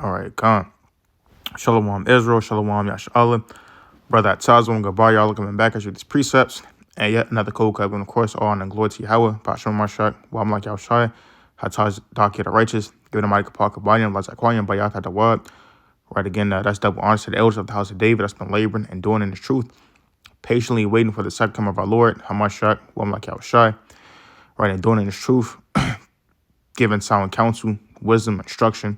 All right, Khan. Shalom Israel, Shalom Yasha'Allah. Brother Atazwan, goodbye, y'all coming back as with these precepts. And yet another cold cut, and of course, all in the glory to Yahweh, Bashar Mashak, Wam like Yahshai, Hataz Daki the righteous, giving a mighty kapaka Bayam, Lazaquayam, Bayat at the word. Right again, that's double honor to the elders of the house of David that's been laboring and doing in the truth, patiently waiting for the second coming of our Lord, Hamashak, Wam like Yahshai, right, and doing in the truth, giving sound counsel, wisdom, instruction,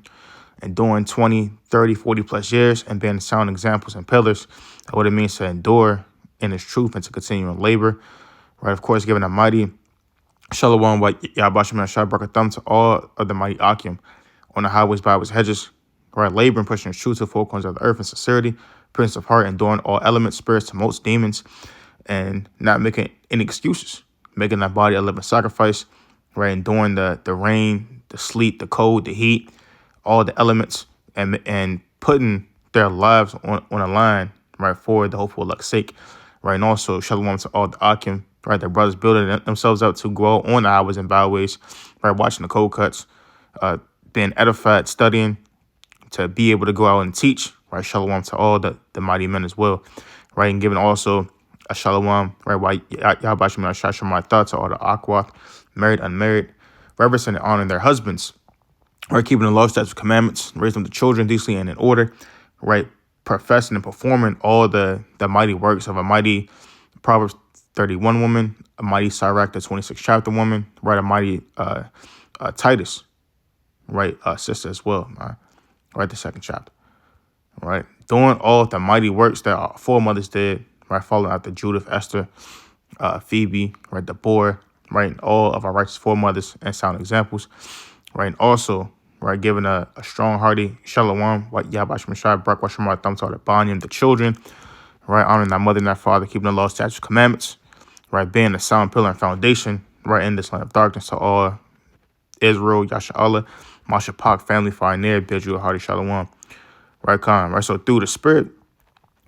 and doing 20, 30, 40 plus years and being sound examples and pillars of what it means to endure in its truth and to continue in labor. Right, of course, giving a mighty shalom by WATCHMEN Shai Brakatham to all of the mighty Akim on the highways, byways, hedges, right, laboring, pushing the truth to the four corners of the earth in sincerity, prince of heart, enduring all elements, spirits, tumults, demons, and not making any excuses, making that body a living sacrifice, right, enduring the rain, the sleet, the cold, the heat, all the elements, and putting their lives on a line, right, for the hopeful luck's sake, right, and also shalom to all the Akim, right, their brothers building themselves up to grow on the highways and byways, right, watching the cold cuts, being edified, studying, to be able to go out and teach, right, shalom to all the mighty men as well, right, and giving also a shalom, right, why Yahweh Shai my thoughts to all the Akwath, married, unmarried, reverencing and honoring their husbands, right, keeping the law, statutes, commandments, raising the children decently and in order, right, professing and performing all the mighty works of a mighty Proverbs 31 woman, a mighty Sirach, the 26th chapter woman, right, a mighty Titus, right, sister as well, right, the second chapter, right, doing all the mighty works that our foremothers did, right, following after Judith, Esther, Phoebe, right, Deborah, right, all of our righteous foremothers and sound examples, right, and also, right, giving a strong, hearty shalom, what Yahweh Shai, Barak Washama, Thumb to the Banyam, the children, right, honoring thy mother and thy father, keeping the law, statutes, commandments, right, being a sound pillar and foundation, right, in this land of darkness to all Israel, Yasha'Allah, Mashapak, family, far and near, bid you a hearty shalom, right, Khan, right, so through the spirit,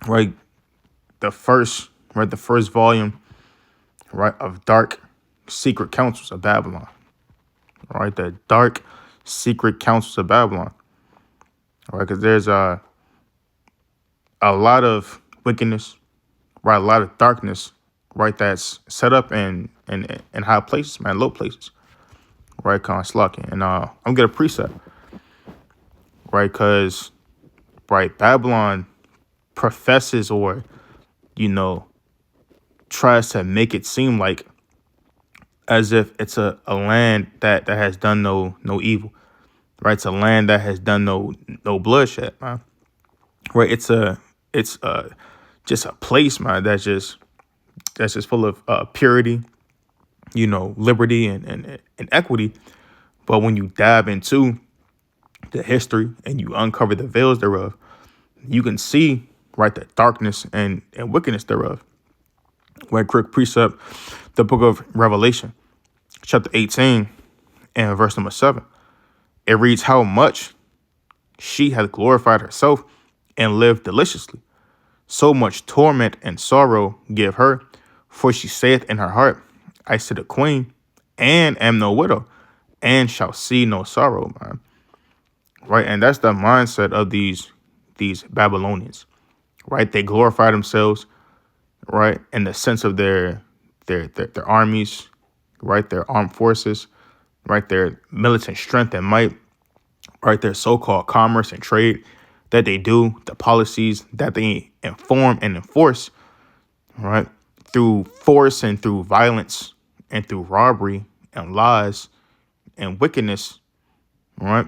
right, the first volume, right, of dark secret counsels of Babylon, right, the dark secret counsels of Babylon, right, because there's a lot of wickedness, right, a lot of darkness, right, that's set up in high places, man, low places, right, kind of slacking, and I'm gonna get a precept, right, because, right, Babylon professes or, tries to make it seem like as if it's a land that has done no evil, right? It's a land that has done no bloodshed, man. Right? It's just a place, man, that's just full of purity, liberty and equity. But when you dive into the history and you uncover the veils thereof, you can see, right, the darkness and wickedness thereof. Right, quick precept, the book of Revelation, chapter 18 and verse number 7. It reads, how much she hath glorified herself and lived deliciously. So much torment and sorrow give her, for she saith in her heart, I sit a queen and am no widow, and shall see no sorrow, man. Right, and that's the mindset of these Babylonians, right? They glorify themselves, right, in the sense of their armies, right, their armed forces, right, their militant strength and might, right, their so-called commerce and trade that they do, the policies that they inform and enforce, right, through force and through violence and through robbery and lies and wickedness, right,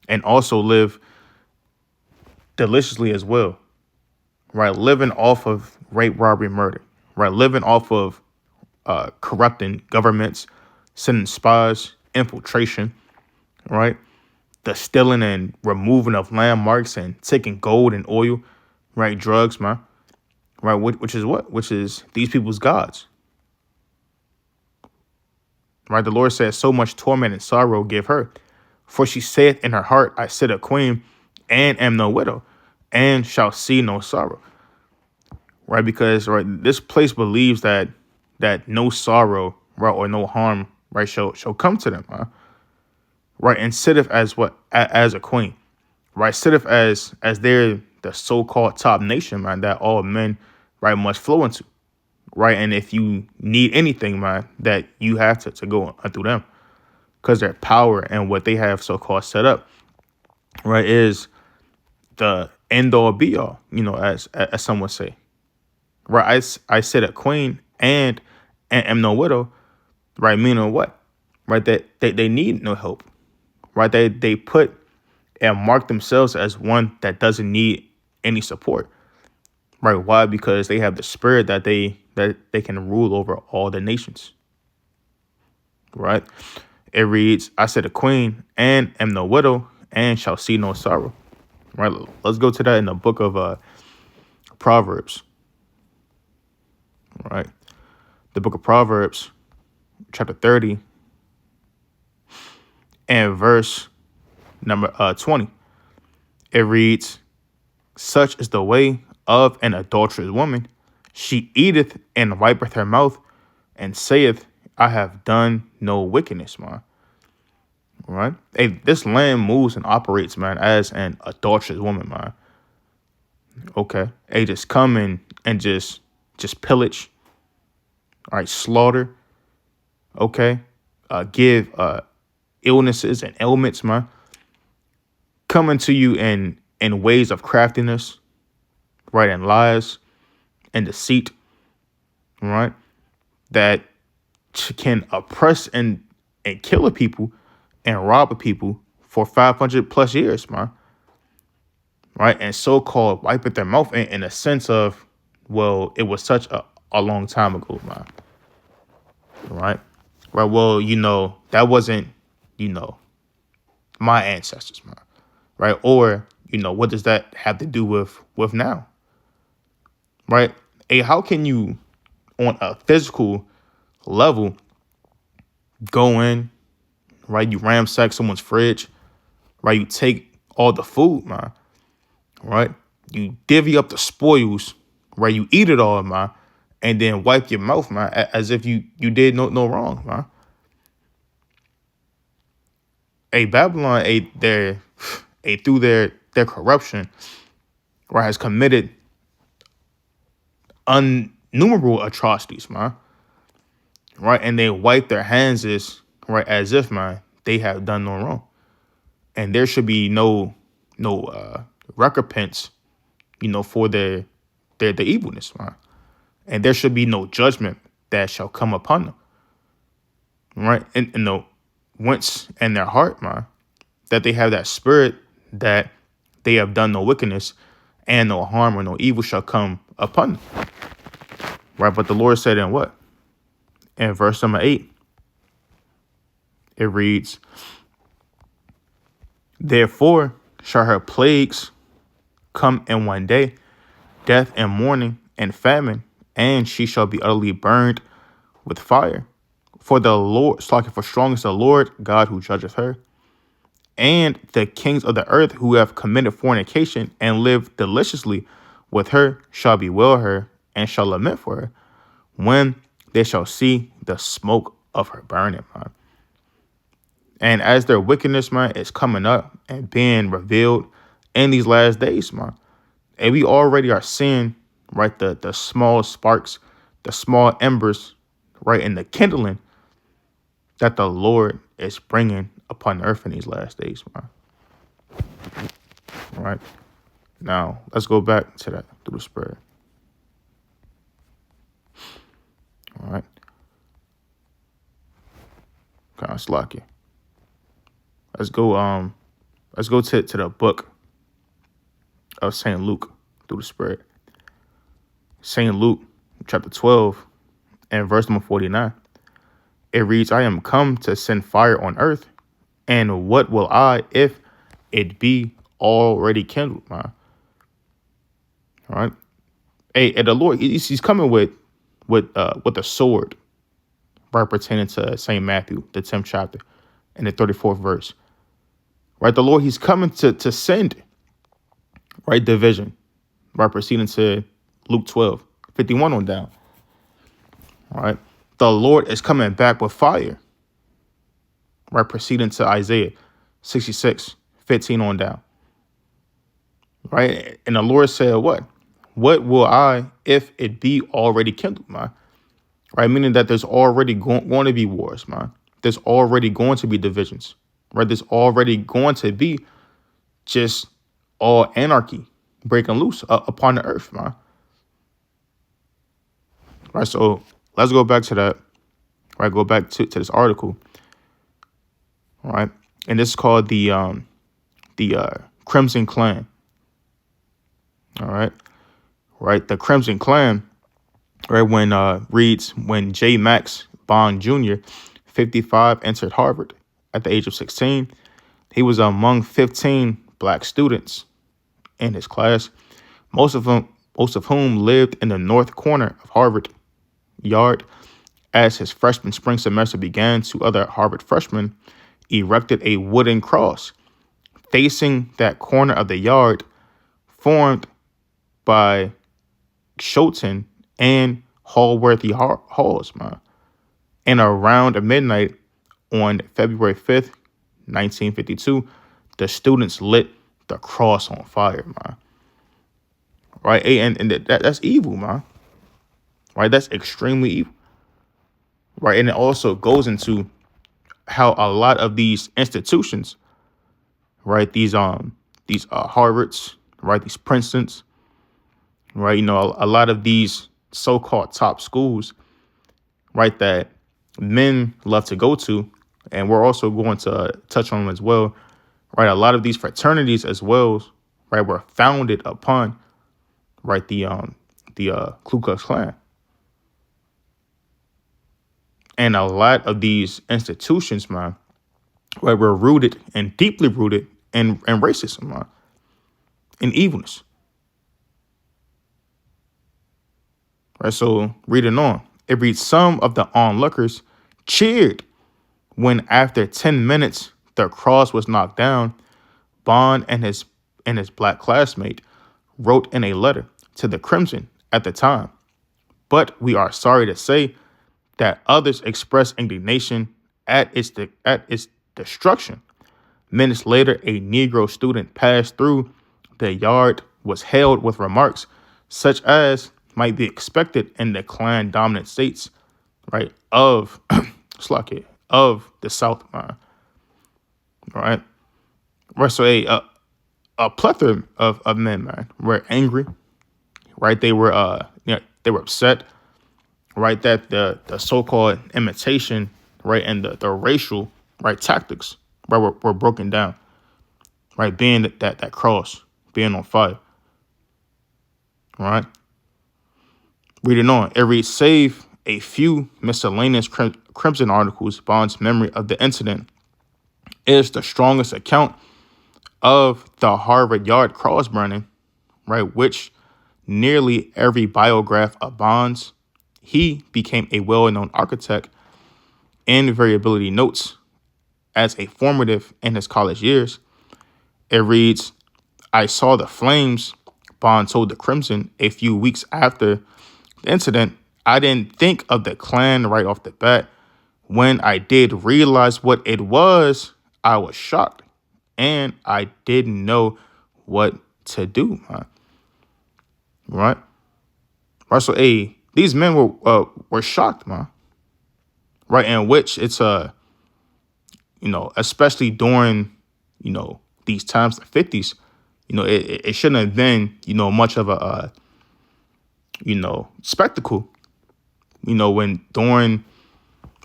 and also live deliciously as well, right, living off of rape, robbery, murder, right, living off of corrupting governments, sending spies, infiltration, right, the stealing and removing of landmarks and taking gold and oil, right, drugs, man, right, which is what? Which is these people's gods, right? The Lord says, so much torment and sorrow give her, for she saith in her heart, I sit a queen and am no widow, and shall see no sorrow, right? Because, right, this place believes that no sorrow, right, or no harm, right, shall come to them, right, and sitteth as what? As a queen, right, sitteth as they're the so-called top nation, man, that all men, right, must flow into, right? And if you need anything, man, that you have to go through them, because their power and what they have so-called set up, right, is the end all be all, as some would say, right? I said a queen and am no widow, right? Meaning what, right? That they need no help, right? They put and mark themselves as one that doesn't need any support, right? Why? Because they have the spirit that they can rule over all the nations, right? It reads, I said a queen and am no widow and shall see no sorrow, right? Let's go to that in the book of Proverbs, right? The book of Proverbs, chapter 30 and verse number 20. It reads, such is the way of an adulterous woman. She eateth and wipeth her mouth and saith, I have done no wickedness, man. Right? Hey, this land moves and operates, man, as an adulterous woman, man. Okay. Hey, just come in and just pillage, all right, slaughter, okay, give illnesses and ailments, man, coming to you in ways of craftiness, right, and lies and deceit, right, that can oppress and kill a people and rob a people for 500 plus years, man, right, and so-called wipe at their mouth in a sense of, well, it was such a long time ago, man, right, well, that wasn't, my ancestors, man, right, or, what does that have to do with now, right? Hey, how can you, on a physical level, go in, right? You ransack someone's fridge, right? You take all the food, man, right? You divvy up the spoils, right? You eat it all, man, and then wipe your mouth, man, as if you did no wrong, man. Hey, Babylon, through their corruption, right, has committed innumerable atrocities, man, right? And they wipe their hands as if, man, they have done no wrong. And there should be no recompense, for their evilness, man. And there should be no judgment that shall come upon them, right? And the whence in their heart, man, that they have that spirit that they have done no wickedness and no harm or no evil shall come upon them, right? But the Lord said in what? In verse number 8, it reads, therefore shall her plagues come in one day, death and mourning and famine, and she shall be utterly burned with fire. For the Lord, for strong is the Lord God who judgeth her. And the kings of the earth who have committed fornication and lived deliciously with her shall bewail her and shall lament for her when they shall see the smoke of her burning, man. And as their wickedness, man, is coming up and being revealed in these last days, man, and we already are seeing, right, the small sparks, the small embers, right, in the kindling that the Lord is bringing upon earth in these last days, man. All right. Now, let's go back to that through the Spirit. All right. Kind of slocky. Let's go to the book of St. Luke through the Spirit. St. Luke, chapter 12, and verse number 49. It reads, I am come to send fire on earth, and what will I if it be already kindled, man? All right. Hey, and the Lord, he's coming with a sword, right, pertaining to St. Matthew, the 10th chapter, and the 34th verse. Right, the Lord, he's coming to send, right, division, right, proceeding to Luke 12, 51 on down. All right. The Lord is coming back with fire, right, proceeding to Isaiah 66, 15 on down. right? And the Lord said, what? What will I if it be already kindled, man? Right? Meaning that there's already going to be wars, man. There's already going to be divisions, right? There's already going to be just all anarchy breaking loose upon the earth, man. Right? So let's go back to that, right? Go back to this article, right? And this is called the Crimson Clan, all right? Right? The Crimson Clan, right? When reads when J. Max Bond Jr., 55, entered Harvard at the age of 16. He was among 15 black students in his class, most of whom lived in the north corner of Harvard Yard. As his freshman spring semester began, two other Harvard freshmen erected a wooden cross facing that corner of the yard formed by Schouten and Hallworthy halls, man. And around midnight on February 5th, 1952, the students lit the cross on fire, man. Right? And that's evil, man. Right? That's extremely evil. Right? And it also goes into how a lot of these institutions, right? These Harvards, right? These Princetons, right? You know, a lot of these so-called top schools, right? That men love to go to, and we're also going to touch on them as well, right? A lot of these fraternities as well, right, were founded upon, right, the Ku Klux Klan, and a lot of these institutions, man, right, were rooted and deeply rooted in racism, man, in evilness. Right, so reading on, it reads, some of the onlookers cheered when, after 10 minutes, the cross was knocked down. Bond and his black classmate wrote in a letter to the Crimson at the time. But we are sorry to say that others expressed indignation at its destruction. Minutes later, a Negro student passed through the yard, was hailed with remarks such as might be expected in the Klan dominant states, right, of Slovakia, of the South, man. Right? Right. So a plethora of men, man, were angry, right? They were they were upset, right, that the so-called imitation, right, and the racial, right, tactics, right, were broken down, right, being that cross being on fire, right. Reading on, it reads, save a few miscellaneous Crimson articles, Bond's memory of the incident is the strongest account of the Harvard Yard cross burning, right, which nearly every biograph of Bonds. He became a well-known architect, and variability notes as a formative in his college years. It reads, I saw the flames, Bond told the Crimson a few weeks after the incident. I didn't think of the Klan right off the bat. When I did realize what it was, I was shocked, and I didn't know what to do, man. Right? Right. So, these men were shocked, man. Right, in which it's you know, especially during, you know, these times, the 50s, you know, it shouldn't have been, you know, much of a you know, spectacle, you know, when during,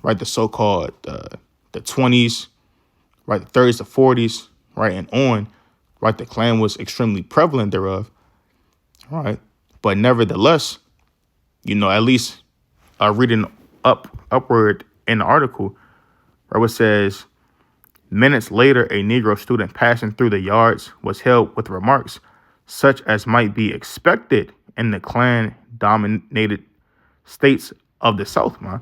right, the so-called the 20s, right, the 30s, the 40s, right, and on, right, the Klan was extremely prevalent thereof, right, but nevertheless, you know, at least reading upward in the article, right, it says, minutes later, a Negro student passing through the yards was hailed with remarks such as might be expected in the Klan-dominated states of the South, man.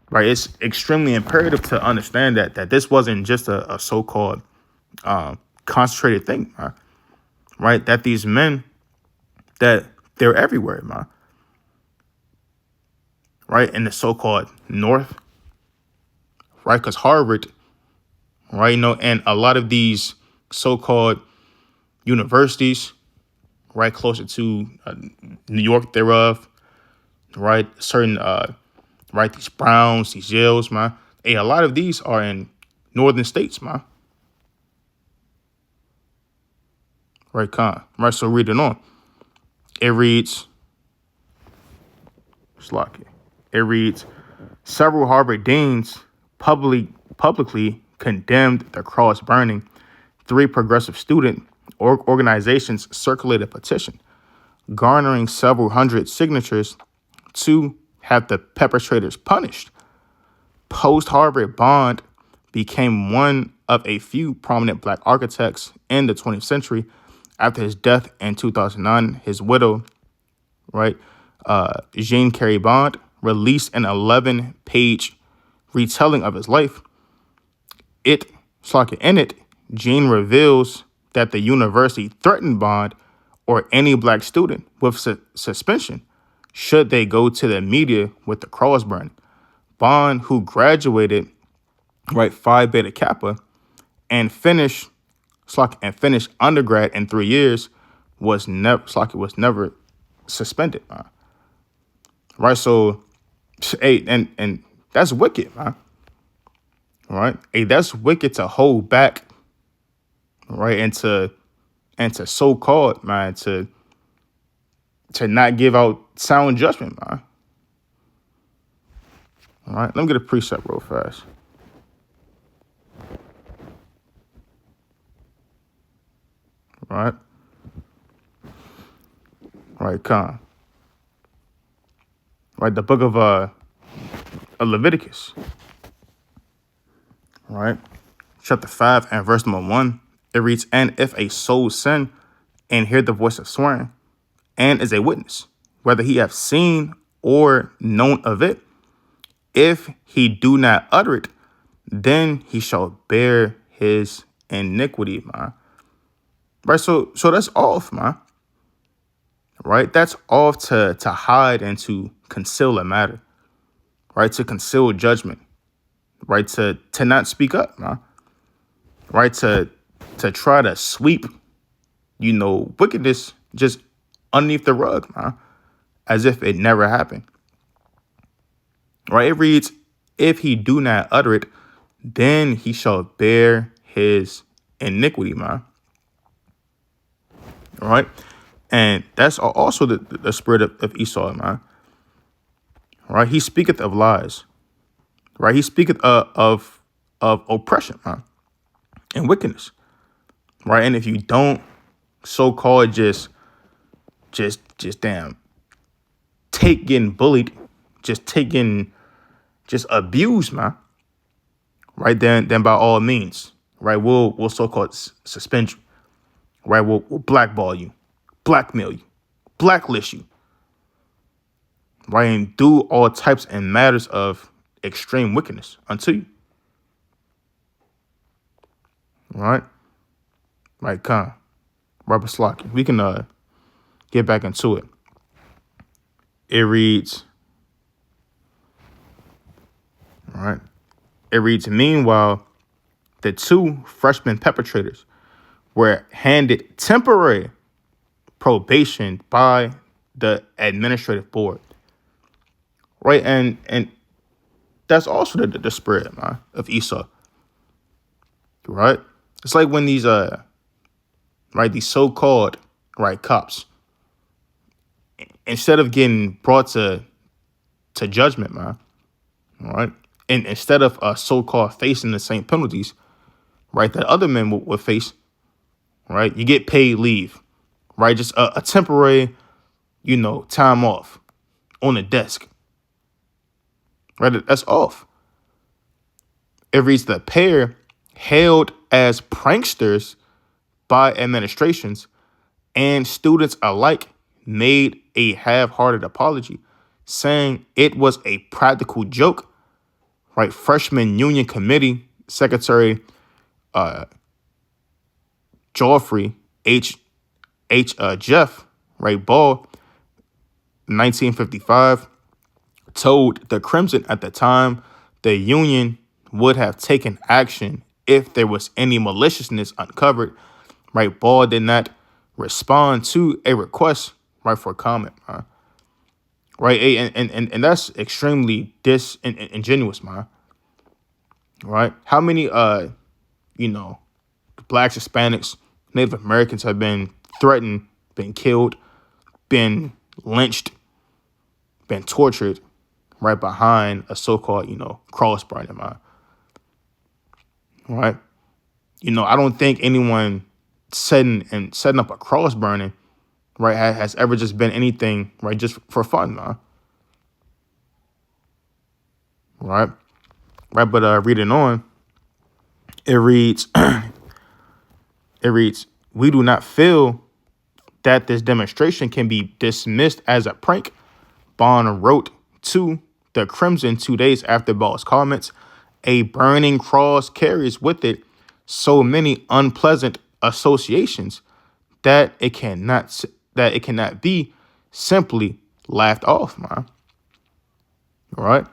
Right? It's extremely imperative to understand that this wasn't just a so-called concentrated thing, man. Right? That these men, that they're everywhere, man. Right? In the so-called North, right? Because Harvard, right, you know, and a lot of these so-called universities, right, closer to New York thereof, right, certain, right, these Browns, these Yales, man. Hey, a lot of these are in northern states, man. Right, right, so reading on. It reads, it reads, several Harvard deans publicly condemned the cross burning. 3 progressive student organizations circulated a petition, garnering several hundred signatures to have the perpetrators punished. Post-Harvard Bond became one of a few prominent black architects in the 20th century. After his death in 2009, his widow, right, Jean Carey Bond, released an 11-page retelling of his life. In it, Jean reveals that the university threatened Bond or any black student with suspension should they go to the media with the cross burn. Bond, who graduated, right, Phi Beta Kappa and finished undergrad in 3 years, was never suspended, man. Right, so, hey, and that's wicked, man. Right, hey, that's wicked to hold back, right, and to so-called, man, to not give out sound judgment, man. All right, let me get a precept real fast. All right, come. Right, the book of Leviticus. Right, chapter 5 and verse number 1. It reads, and if a soul sin and hear the voice of swearing, and is a witness, whether he have seen or known of it, if he do not utter it, then he shall bear his iniquity, man. Right, so that's off, man. Right, that's off to hide and to conceal a matter. Right, to conceal judgment. Right, to not speak up, man. Right, to try to sweep, wickedness just underneath the rug, man, as if it never happened. Right, it reads, if he do not utter it, then he shall bear his iniquity, man. All right, and that's also the spirit of Esau, man. Right, he speaketh of lies. Right, he speaketh of oppression, man, and wickedness. Right, and if you don't so-called just damn take getting bullied, just abused, man. Right, then by all means, right, we'll so-called suspend you. Right, we'll blackball you, blackmail you, blacklist you. Right, and do all types and matters of extreme wickedness unto you. Right, come, Robert Slocky. We can get back into it. It reads, all right. It reads, meanwhile, the 2 freshman perpetrators were handed temporary probation by the administrative board. Right, and that's also the spirit, man, of Esau. Right, it's like when these these so-called cops, instead of getting brought to judgment, man, all right, and instead of so-called facing the same penalties, right, that other men would face, right, you get paid leave, right, just a temporary, time off on the desk, right, that's off. It reads, the pair hailed as pranksters by administrations and students alike made a half-hearted apology, saying it was a practical joke. Right, Freshman Union Committee Secretary Joffrey H. Jeff, right, Ball, 1955, told the Crimson at the time the union would have taken action if there was any maliciousness uncovered right? Ball did not respond to a request, right, for comment, man. Right, and that's extremely disingenuous, man. Right? How many you know, blacks, Hispanics, Native Americans have been threatened, been killed, been lynched, been tortured, right behind a so-called, cross burning, man. Right? I don't think anyone setting up a cross burning, right, has ever just been anything, right, just for fun, man. Right? Right, but reading on, it reads, we do not feel that this demonstration can be dismissed as a prank. Bond wrote to the Crimson 2 days after Ball's comments. A burning cross carries with it so many unpleasant associations that it cannot be simply laughed off, man. All right.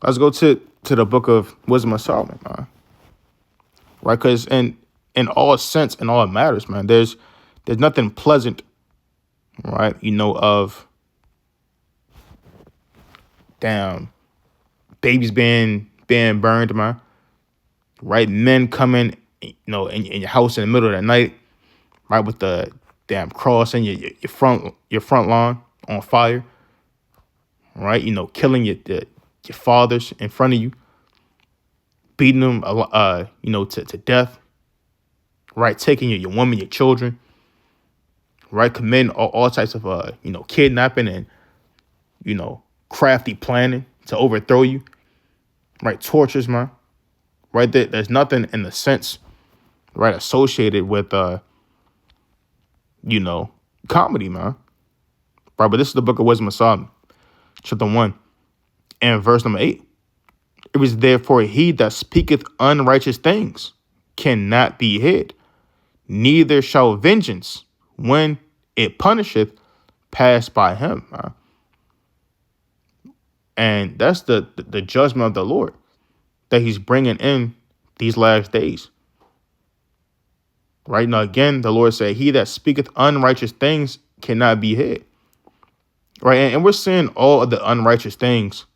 Let's go to the book of Wisdom of Solomon, man. Right, because in all sense, in all matters, man, there's nothing pleasant, right? Of damn babies being burned, man. Right, men coming, in your house in the middle of the night, right, with the damn cross in your front lawn on fire. Right, killing your fathers in front of you, beating them, to death. Right, taking your women, your children. Right, committing all types of kidnapping and crafty planning to overthrow you. Right, tortures, man. Right, there's nothing in the sense, right, associated with comedy, man. Right, but this is the book of Wisdom of Solomon, chapter 1, and verse number 8. It was therefore he that speaketh unrighteous things cannot be hid, neither shall vengeance, when it punisheth, pass by him. Man. And that's the judgment of the Lord that he's bringing in these last days. Right now, again, the Lord said, he that speaketh unrighteous things cannot be hid. Right, and we're seeing all of the unrighteous things,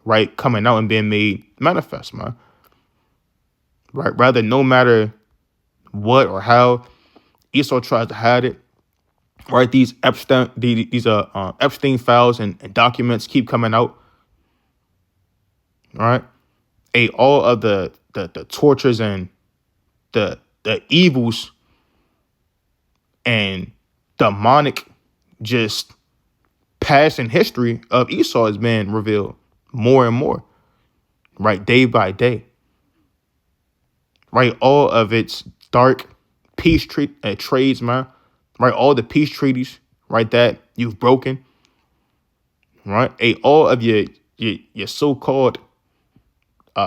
right, coming out and being made manifest, man. Right, rather, no matter what or how Esau tries to hide it, right, these Epstein files and documents keep coming out. Right, all of the tortures and the evils and demonic just past in history of Esau is being revealed more and more, right, day by day. Right, all of its dark peace trades, man. Right, all the peace treaties, right, that you've broken. Right, all of your so-called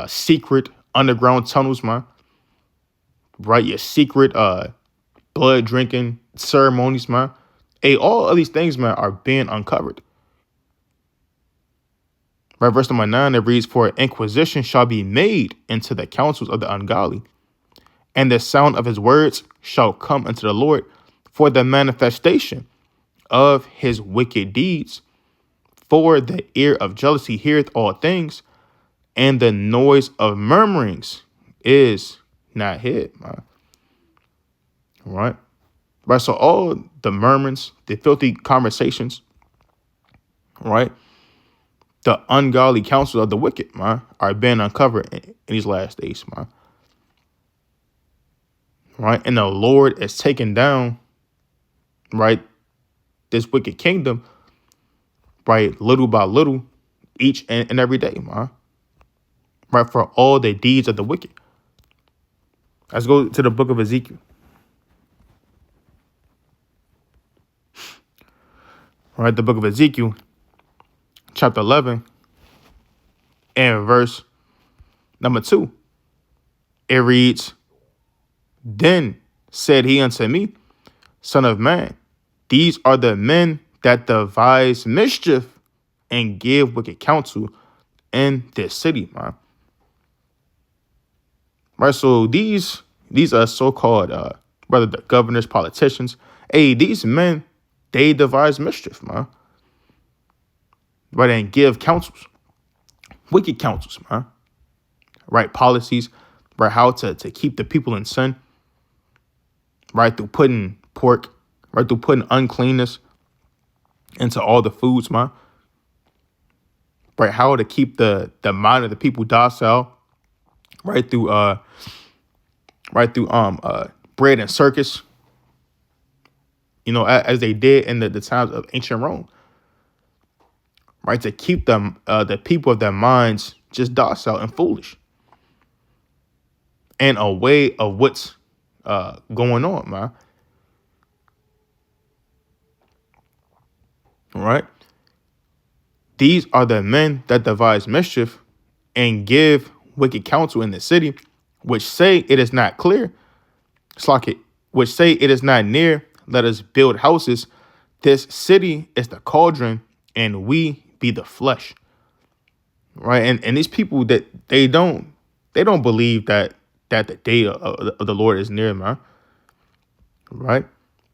secret underground tunnels, man. Right, your secret blood drinking ceremonies, man. All of these things, man, are being uncovered. Right, verse number 9, it reads, for inquisition shall be made into the counsels of the ungodly, and the sound of his words shall come unto the Lord, for the manifestation of his wicked deeds. For the ear of jealousy heareth all things, and the noise of murmurings is not hid, man. Right? Right, so all the murmurings, the filthy conversations, right, the ungodly counsel of the wicked, man, are being uncovered in these last days, man. Right, and the Lord is taking down, right, this wicked kingdom, right, little by little, each and every day, man. Right, for all the deeds of the wicked. Let's go to the book of Ezekiel. Right, the book of Ezekiel, chapter 11, and verse number 2. It reads, then said he unto me, son of man, these are the men that devise mischief and give wicked counsel in this city, man. Right, so these These are so-called, whether the governors, politicians. Hey, these men, they devise mischief, man. Right, and give counsels, wicked counsels, man. Right, policies, right, how to keep the people in sin. Right, through putting pork, right, through putting uncleanness into all the foods, man. Right, how to keep the mind of the people docile. Right through bread and circus. You know, as they did in the times of ancient Rome. Right, to keep them the people of their minds just docile and foolish, and aware of what's going on, man. All right, these are the men that devise mischief and give wicked counsel in the city, which say it is not clear. It's like it, which say it is not near. Let us build houses. This city is the cauldron, and we be the flesh. Right, and these people that they don't believe that the day of the Lord is near, man. Right,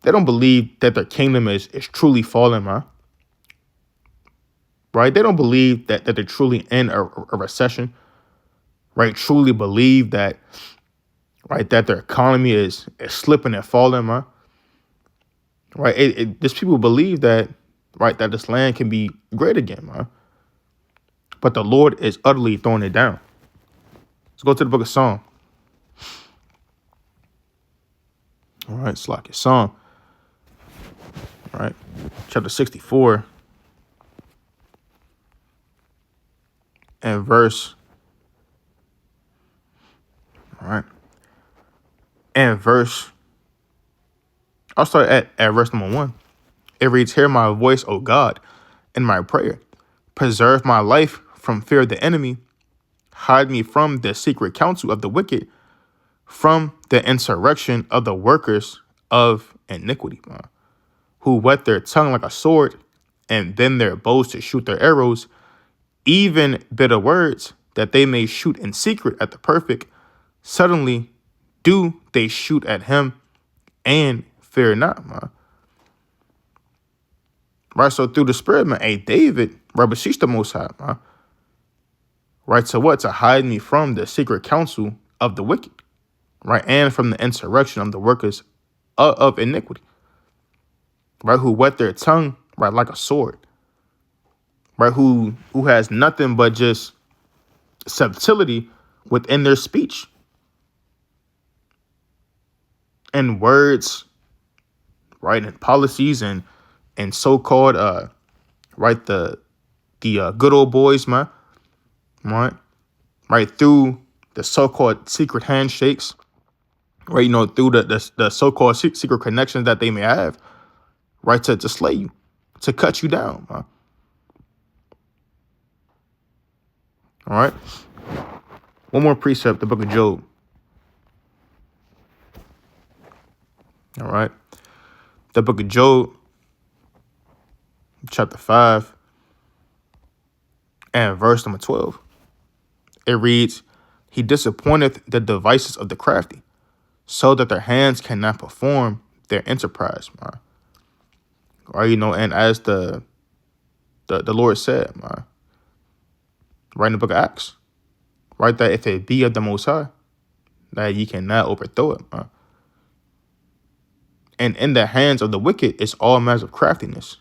they don't believe that their kingdom is truly fallen, man. Right, they don't believe that they're truly in a recession. Right, truly believe that, right, that their economy is slipping and falling, man. Right, these people believe that, right, that this land can be great again, man. But the Lord is utterly throwing it down. Let's go to the book of Psalm. All right, it's like Psalm. All right, chapter 64 and verse. All right, and verse. I'll start at verse number 1. It reads, "Hear my voice, O God, in my prayer. Preserve my life from fear of the enemy. Hide me from the secret counsel of the wicked, from the insurrection of the workers of iniquity, who whet their tongue like a sword, and bend their bows to shoot their arrows, even bitter words, that they may shoot in secret at the perfect. Suddenly do they shoot at him, and fear not, man." Right, so through the Spirit, man, hey, David, right, beseech the Most High, man. Right, to what? To hide me from the secret counsel of the wicked, right, and from the insurrection of the workers of iniquity, right, who whet their tongue, right, like a sword, right, who has nothing but just subtlety within their speech and words, right, and policies and so-called right, the good old boys, man, right, through the so-called secret handshakes, right, you know, through the so-called secret connections that they may have, right, to slay you, to cut you down, man. All right, one more precept, the book of Job. All right, the book of Job, chapter 5 and verse number 12. It reads, "He disappointeth the devices of the crafty, so that their hands cannot perform their enterprise," man. Right, you know, and as the Lord said, man, right in the book of Acts, right, that if it be of the Most High, that ye cannot overthrow it, man. And in the hands of the wicked, it's all matters of craftiness,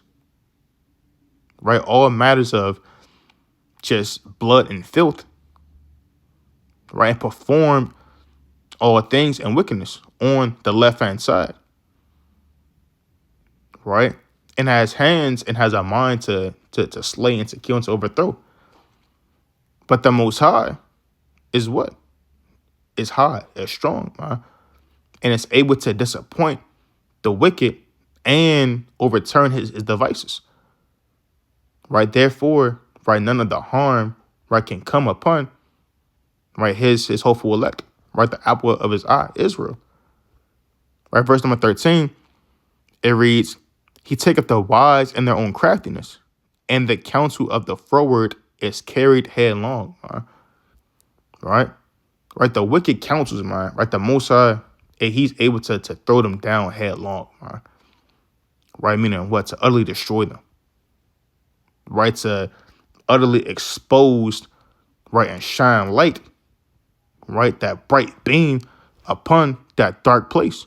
right? All matters of just blood and filth, right? And perform all things in wickedness on the left-hand side, right? And has hands and has a mind to slay and to kill and to overthrow. But the Most High is what? Is high, is strong, man. And it's able to disappoint the wicked and overturn his devices, right? Therefore, right, none of the harm, right, can come upon, right, his hopeful elect, right, the apple of his eye, Israel. Right, verse number 13, it reads, "He taketh the wise in their own craftiness, and the counsel of the froward is carried headlong," right? right? The wicked counsels, man, right? The Most High, and he's able to throw them down headlong, man. Right? Meaning what? To utterly destroy them. Right? To utterly expose, right? And shine light, right? That bright beam upon that dark place.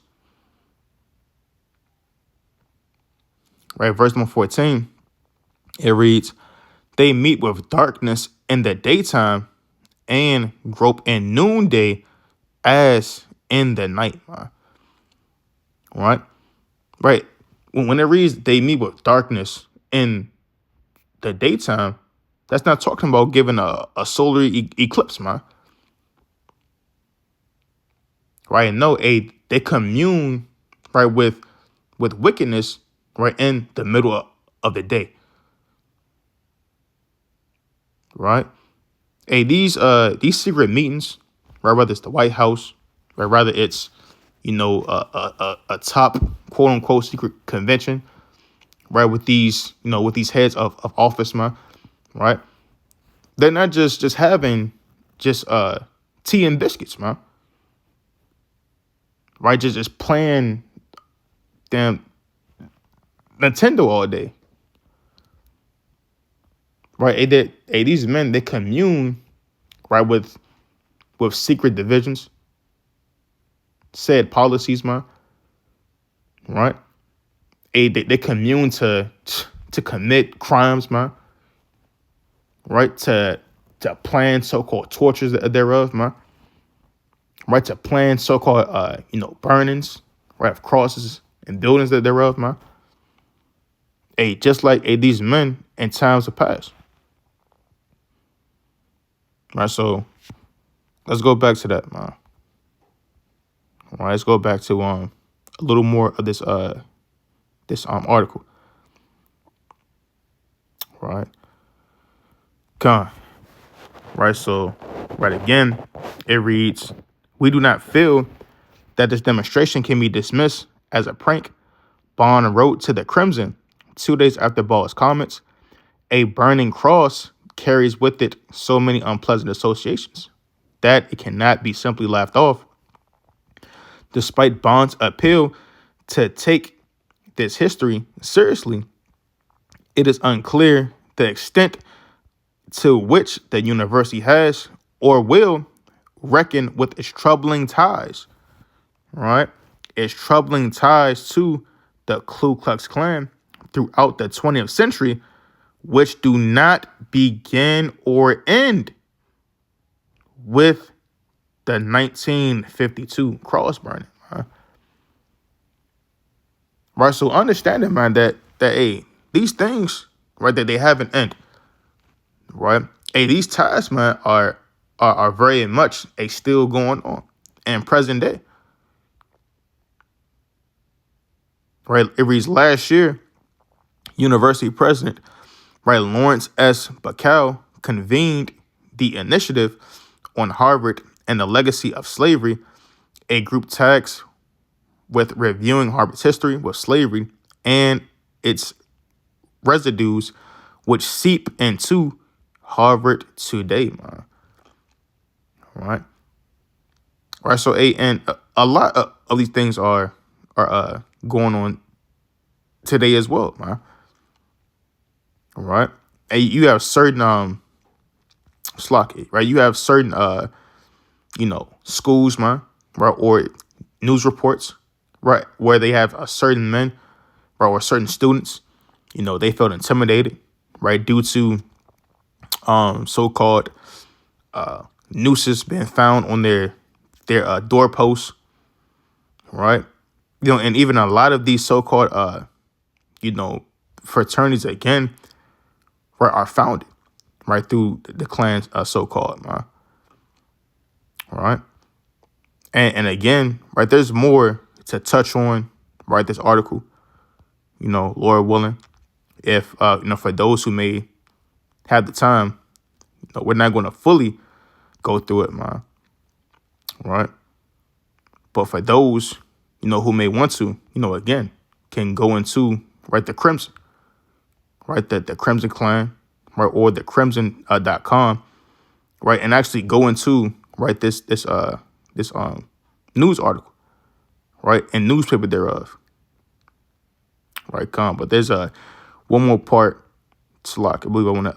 Right? Verse number 14, it reads, they meet with darkness in the daytime and grope in noonday as in the night, man. Right? Right. When it reads they meet with darkness in the daytime, that's not talking about giving a solar eclipse, man. Right? No, they commune, right, with wickedness, right, in the middle of the day. Right? These secret meetings, right, whether it's the White House, right, rather it's, a top quote unquote secret convention, right, with these, with these heads of office, man, right? They're not just having just tea and biscuits, man. Right? Just playing damn Nintendo all day. Right? These men, they commune, right, with secret divisions, said policies, man. Right? They commune to commit crimes, man. Right? To plan so-called tortures thereof, man. Right? To plan so-called burnings, right, of crosses and buildings thereof, man. Just like these men in times of past. Right, so let's go back to that, man. All right, let's go back to a little more of this article. Right. Right, so right again, it reads, we do not feel that this demonstration can be dismissed as a prank. Bond wrote to the Crimson 2 days after Ball's comments. A burning cross carries with it so many unpleasant associations that it cannot be simply laughed off. Despite Bond's appeal to take this history seriously, it is unclear the extent to which the university has or will reckon with its troubling ties, right? Its troubling ties to the Ku Klux Klan throughout the 20th century, which do not begin or end with the 1952 cross burning. Right, so understanding, man, that these things, right, that they have an end, right? These ties, man, are very much still going on in present day. Right, it reads last year, University President, right, Lawrence S. Bacow convened the initiative on Harvard and the legacy of slavery, a group tasked with reviewing Harvard's history with slavery and its residues, which seep into Harvard today, man. All right. All right. So, and a lot of these things are going on today as well, man. All right. And you have certain slocky, right? You have certain schools, man, right, or news reports, right, where they have a certain men, right, or certain students, they felt intimidated, right, due to so-called nooses being found on their doorposts, right? And even a lot of these so-called fraternities again, right, are founded, right, through the Klan's so-called, man. All right. And again, right, there's more to touch on, right, this article, Lord willing, if for those who may have the time, we're not going to fully go through it, man. Right. But for those, who may want to, again, can go into, right, the Crimson, right, the Crimson Clan, right, or the crimson.com, right, and actually go into, right? This news article, right, and newspaper thereof, right? Come, but there's one more part to like I believe I want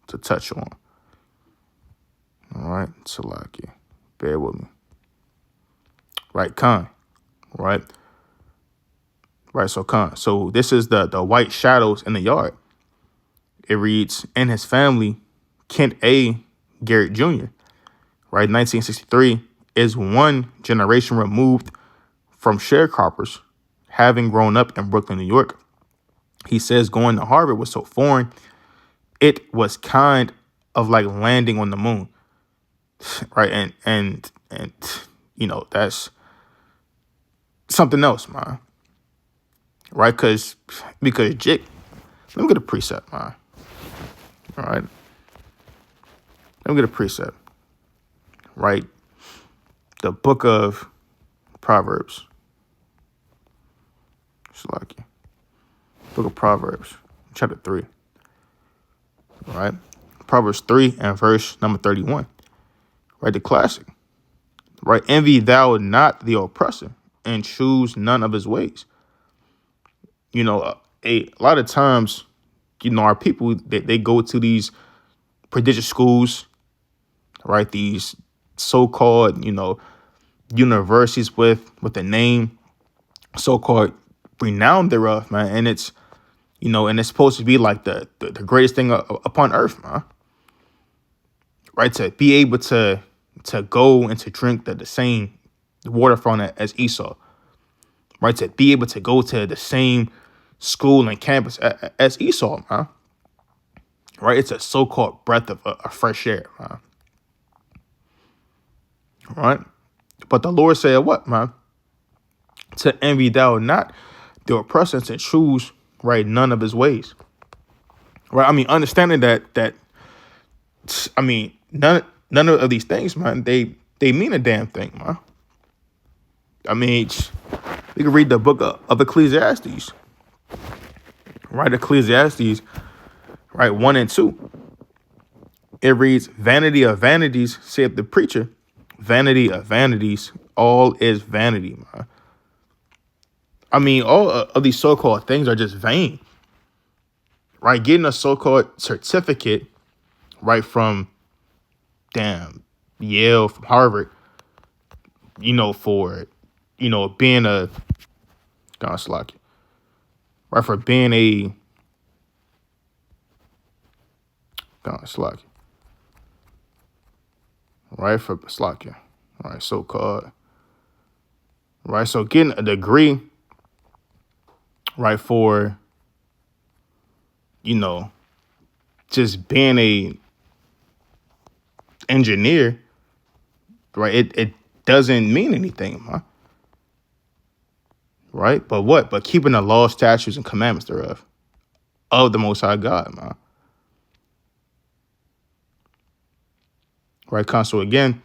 to touch on. All right, so like yeah, bear with me. Right, con, right, right. So con. So this is the white shadows in the yard. It reads, in his family, Kent A. Garrett Jr., right, 1963, is one generation removed from sharecroppers, having grown up in Brooklyn, New York. He says going to Harvard was so foreign, it was kind of like landing on the moon, right? And that's something else, man, right? Because Jake, let me get a precept, man. All right, let me get a precept, right? The book of Proverbs. It's like book of Proverbs, chapter 3. All right. Proverbs 3 and verse number 31. Right, the classic. Right. Envy thou not the oppressor, and choose none of his ways. A lot of times, our people they go to these prestigious schools, right? These so-called, universities with a name, so-called renowned thereof, man. And it's supposed to be like the greatest thing upon earth, man. Right? To be able to go and to drink the same water fountain as Esau. Right? To be able to go to the same school and campus as Esau, man. Right? It's a so-called breath of fresh air, man. Right? But the Lord said what, man? To envy thou not the oppressor, and choose, right, none of his ways. Right? I mean, understanding that I mean, none of these things, man, they mean a damn thing, man. I mean, we can read the book of Ecclesiastes. Right? Ecclesiastes, right, 1 and 2. It reads, vanity of vanities, saith the preacher. Vanity of vanities, all is vanity, man. I mean, all of these so-called things are just vain. Right? Getting a so-called certificate, right, from Yale, from Harvard, for, being a, God slack it, right, for being a, God slack it, right, for slack it, right, so-called, right, so getting a degree, right, for, just being a engineer, right, it doesn't mean anything, man. Right? But what? But keeping the law, statutes, and commandments thereof of the Most High God, man. Right? So again,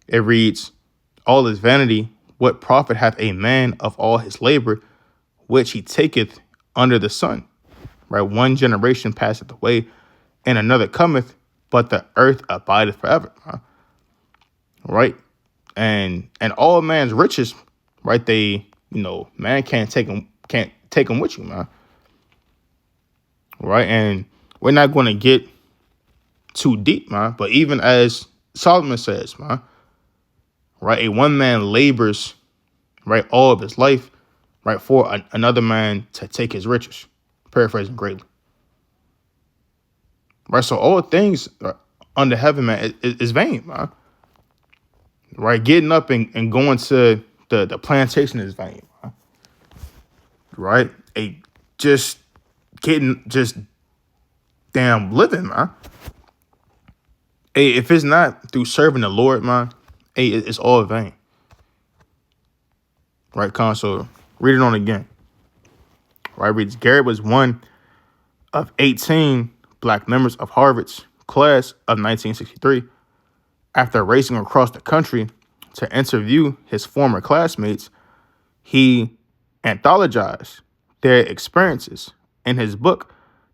it reads, all is vanity. What profit hath a man of all his labor, which he taketh under the sun? Right? One generation passeth away, and another cometh, but the earth abideth forever. Man. Right? And all man's riches, right? They, man can't take them with you, man. Right? And we're not going to get too deep, man. But even as Solomon says, man, right, a one man labors, right, all of his life, right, for another man to take his riches. Paraphrasing greatly. Right, so all things under heaven, man, is vain, man. Right, getting up and going to the plantation is vain, man. Right, just living, man. Hey, if it's not through serving the Lord, man, hey, it's all vain. Right, console. Read it on again. Right, reads, Garrett was one of 18 black members of Harvard's class of 1963. After racing across the country to interview his former classmates, he anthologized their experiences in his book,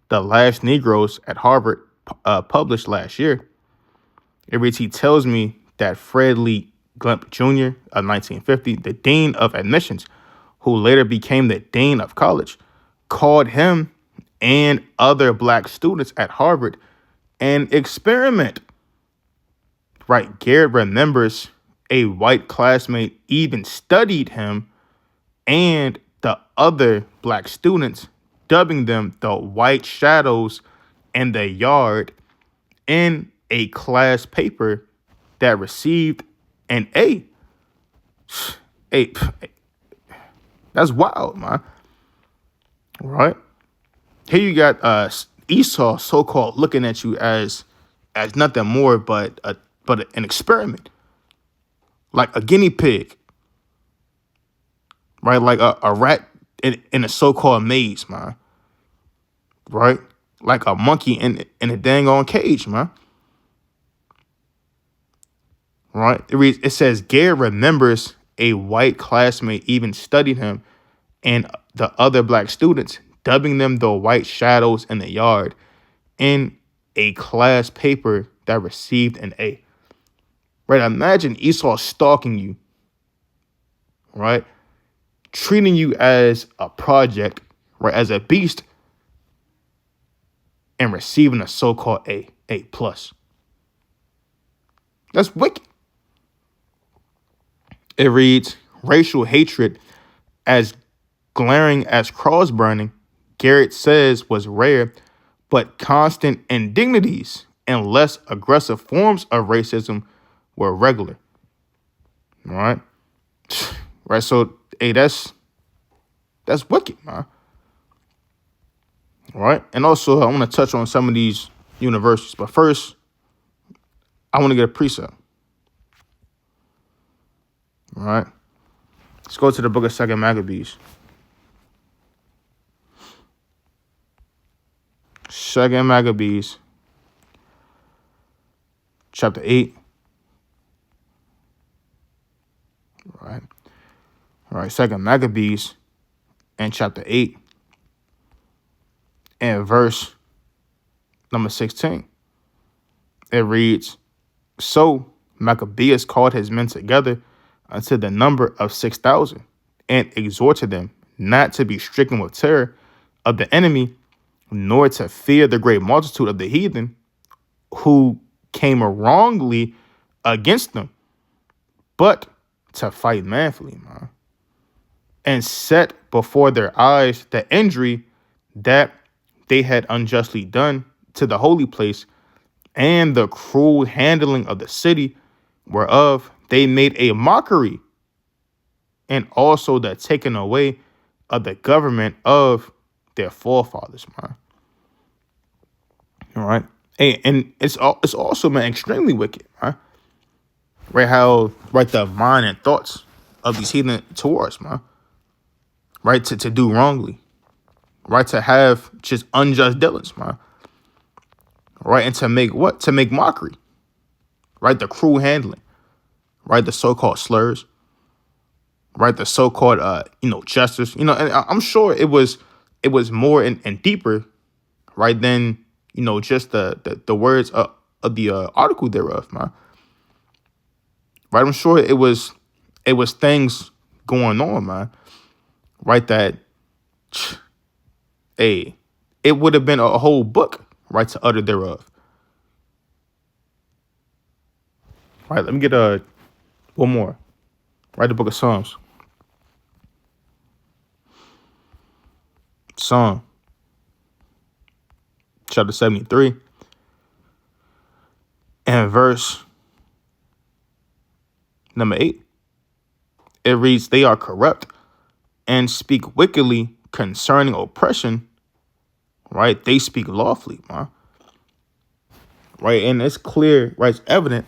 The Last Negroes at Harvard, published last year. It reads, he tells me that Fred Lee Glimp Jr. of 1950, the dean of admissions, who later became the dean of college, called him and other black students at Harvard an experiment. Right? Garrett remembers a white classmate even studied him and the other black students, dubbing them the white shadows in the yard, in a class paper that received an A. Hey, that's wild, man. Right? Here you got Esau, so-called, looking at you as nothing more but an experiment, like a guinea pig, right? Like a rat in a so-called maze, man. Right? Like a monkey in a dang on cage, man. Right? It says Garrett remembers a white classmate even studied him and the other black students, dubbing them the white shadows in the yard, in a class paper that received an A. Right? Imagine Esau stalking you, right? Treating you as a project, right? As a beast, and receiving a so-called A plus. That's wicked. It reads, racial hatred as glaring as cross burning, Garrett says, was rare, but constant indignities and less aggressive forms of racism were regular. All right. Right. So, hey, that's wicked, man. All right. And also, I want to touch on some of these universities. But first, I want to get a precept. All right. Let's go to the book of 2 Maccabees. 2 Maccabees, chapter 8. All right. 2 Maccabees and chapter 8 and verse number 16. It reads, so Maccabeus called his men together unto the number of 6,000 and exhorted them not to be stricken with terror of the enemy, nor to fear the great multitude of the heathen who came wrongly against them, but to fight manfully, man, and set before their eyes the injury that they had unjustly done to the holy place and the cruel handling of the city, whereof they made a mockery, and also the taking away of the government of their forefathers, man. All right. And it's also, man, extremely wicked, right? Right, how, right, the mind and thoughts of these heathen towards, man. Right, to do wrongly. Right, to have just unjust dealings, man. Right, and to make what? To make mockery. Right, the cruel handling. Right, the so-called slurs. Right, the so-called, justice. And I'm sure it was more and deeper, right, than, just the words of the article thereof, man. Right, I'm sure it was things going on, man. Right, that, hey, it would have been a whole book, right, to utter thereof. Right, let me get one more. Right, the book of Psalms. Psalm, chapter 73, and verse number 8. It reads, they are corrupt and speak wickedly concerning oppression. Right, they speak lawfully, man. Right, and it's clear, right, it's evident,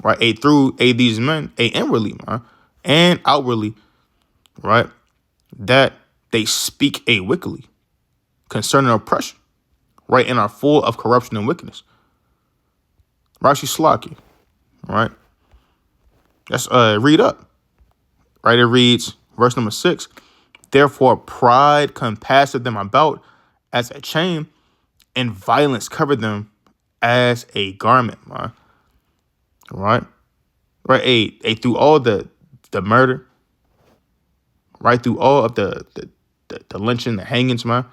right, through these men, inwardly, man, and outwardly, right, that they speak wickedly concerning oppression, right, and are full of corruption and wickedness. Rashi Slaki, right? Let's read up. Right, it reads, verse number 6, therefore pride compasseth them about as a chain, and violence covered them as a garment, man. right? Right, through all the murder, right, through all of the lynching, the hangings, man,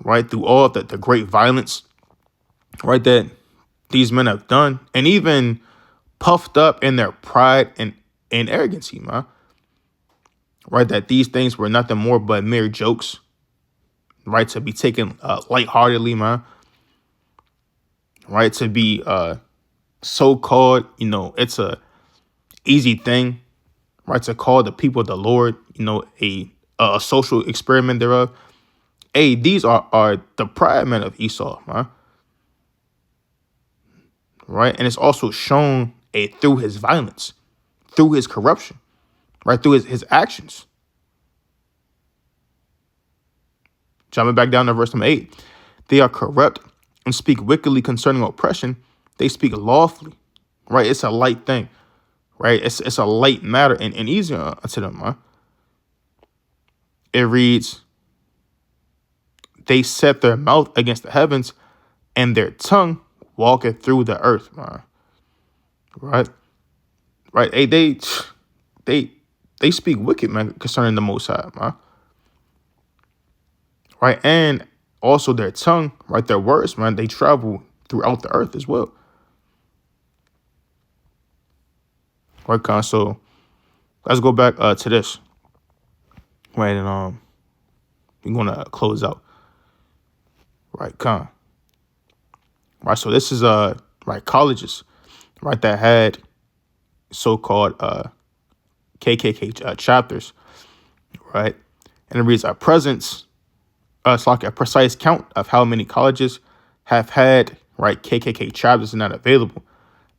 right, through all of the great violence, right, that these men have done, and even puffed up in their pride and arrogancy, man, right, that these things were nothing more but mere jokes, right, to be taken lightheartedly, man, right, to be so-called, it's a easy thing, right, to call the people of the Lord, a social experiment thereof. Hey, these are the pride men of Esau, man, right? And it's also shown through his violence, through his corruption, right, through his actions. Jumping back down to verse number 8. They are corrupt and speak wickedly concerning oppression. They speak lawfully, right? It's a light thing, right? It's a light matter and easier unto them, man. It reads, they set their mouth against the heavens, and their tongue walketh through the earth, man. Right? Right? Hey, they speak wicked, man, concerning the Most High, man. Right? And also their tongue, right? Their words, man, they travel throughout the earth as well. Right, Con? So let's go back to this. Right, and we're gonna close out. Right, Con. Right, so this is right, colleges, right, that had so-called KKK chapters, right? And it reads, our presence, it's like a precise count of how many colleges have had, right, KKK chapters not available,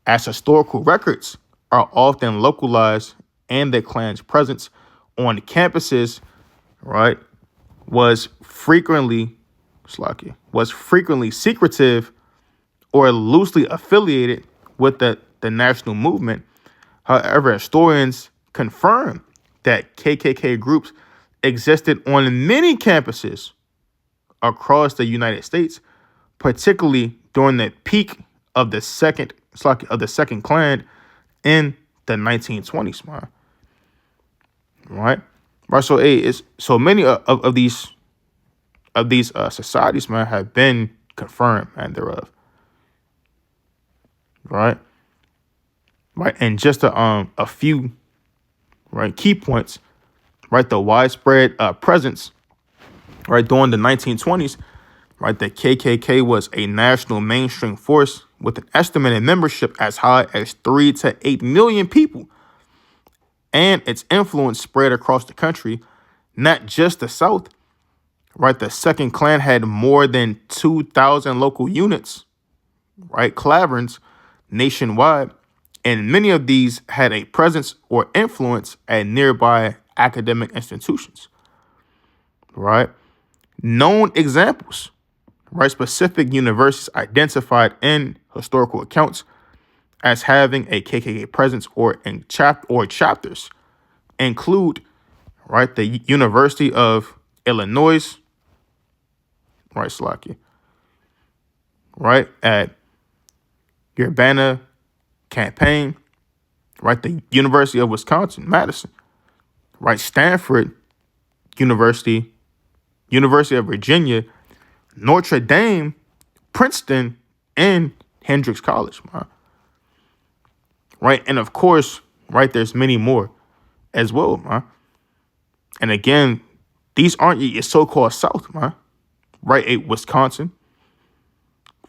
as historical records are often localized and the Klan's presence on campuses, right, was frequently secretive or loosely affiliated with the national movement. However, historians confirm that KKK groups existed on many campuses across the United States, particularly during the peak of the second Klan in the 1920s, man. Right? Right. So, it's so many of these societies, man, have been confirmed, man, thereof. Right? Right. And just a few, right, key points, right? The widespread presence, right, during the 1920s, right? The KKK was a national mainstream force with an estimated membership as high as 3 to 8 million people. And its influence spread across the country, not just the South, right? The second Klan had more than 2,000 local units, right? Klaverns nationwide. And many of these had a presence or influence at nearby academic institutions, right? Known examples, right? Specific universities identified in historical accounts as having a KKK presence or chapters include, right, the University of Illinois, right, Slacky, right, at Urbana Campaign, right, the University of Wisconsin, Madison, right, Stanford University, University of Virginia, Notre Dame, Princeton, and Hendrix College, man. Right, and of course, right, there's many more as well, man. And again, these aren't your so-called South, man. Right, Wisconsin,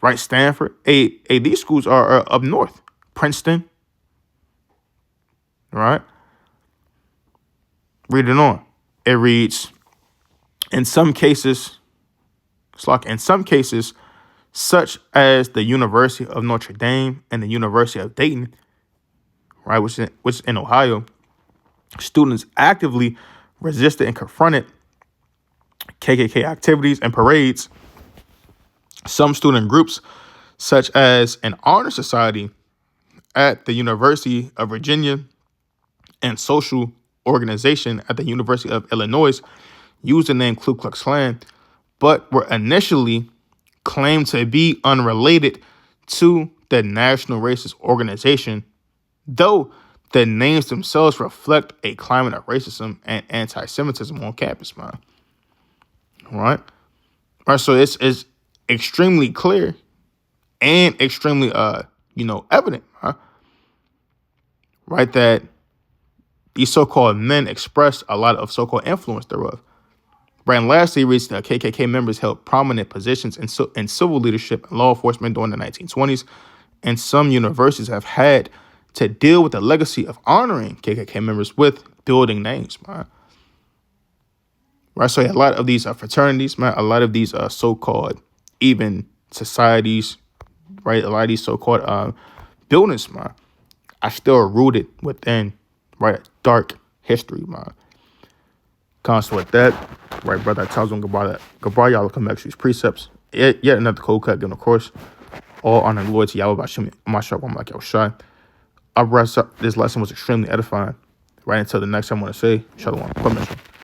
right, Stanford. These schools are up north, Princeton, right? Reading on, it reads, in some cases, such as the University of Notre Dame and the University of Dayton, right, which is in Ohio, students actively resisted and confronted KKK activities and parades. Some student groups, such as an honor society at the University of Virginia and social organization at the University of Illinois, used the name Ku Klux Klan, but were initially claimed to be unrelated to the National Racist Organization, though the names themselves reflect a climate of racism and anti-Semitism on campus, man. Right? Right, so it's extremely clear and extremely evident, right, that these so-called men expressed a lot of so-called influence thereof. Right, and lastly, recent KKK members held prominent positions in civil leadership and law enforcement during the 1920s, and some universities have had to deal with the legacy of honoring KKK members with building names, man. Right, so a lot of these fraternities, man, a lot of these so-called even societies, right, a lot of these so-called buildings, man, are still rooted within, right, dark history, man. Comes with that, right, brother, I tell them goodbye, y'all come back to these precepts. Yet another cold cut, given, of course, all honor and glory to Yahweh Bashim, Mashiach, I'm like Shy. This lesson was extremely edifying. Right, until the next time, I want to say, Shalom.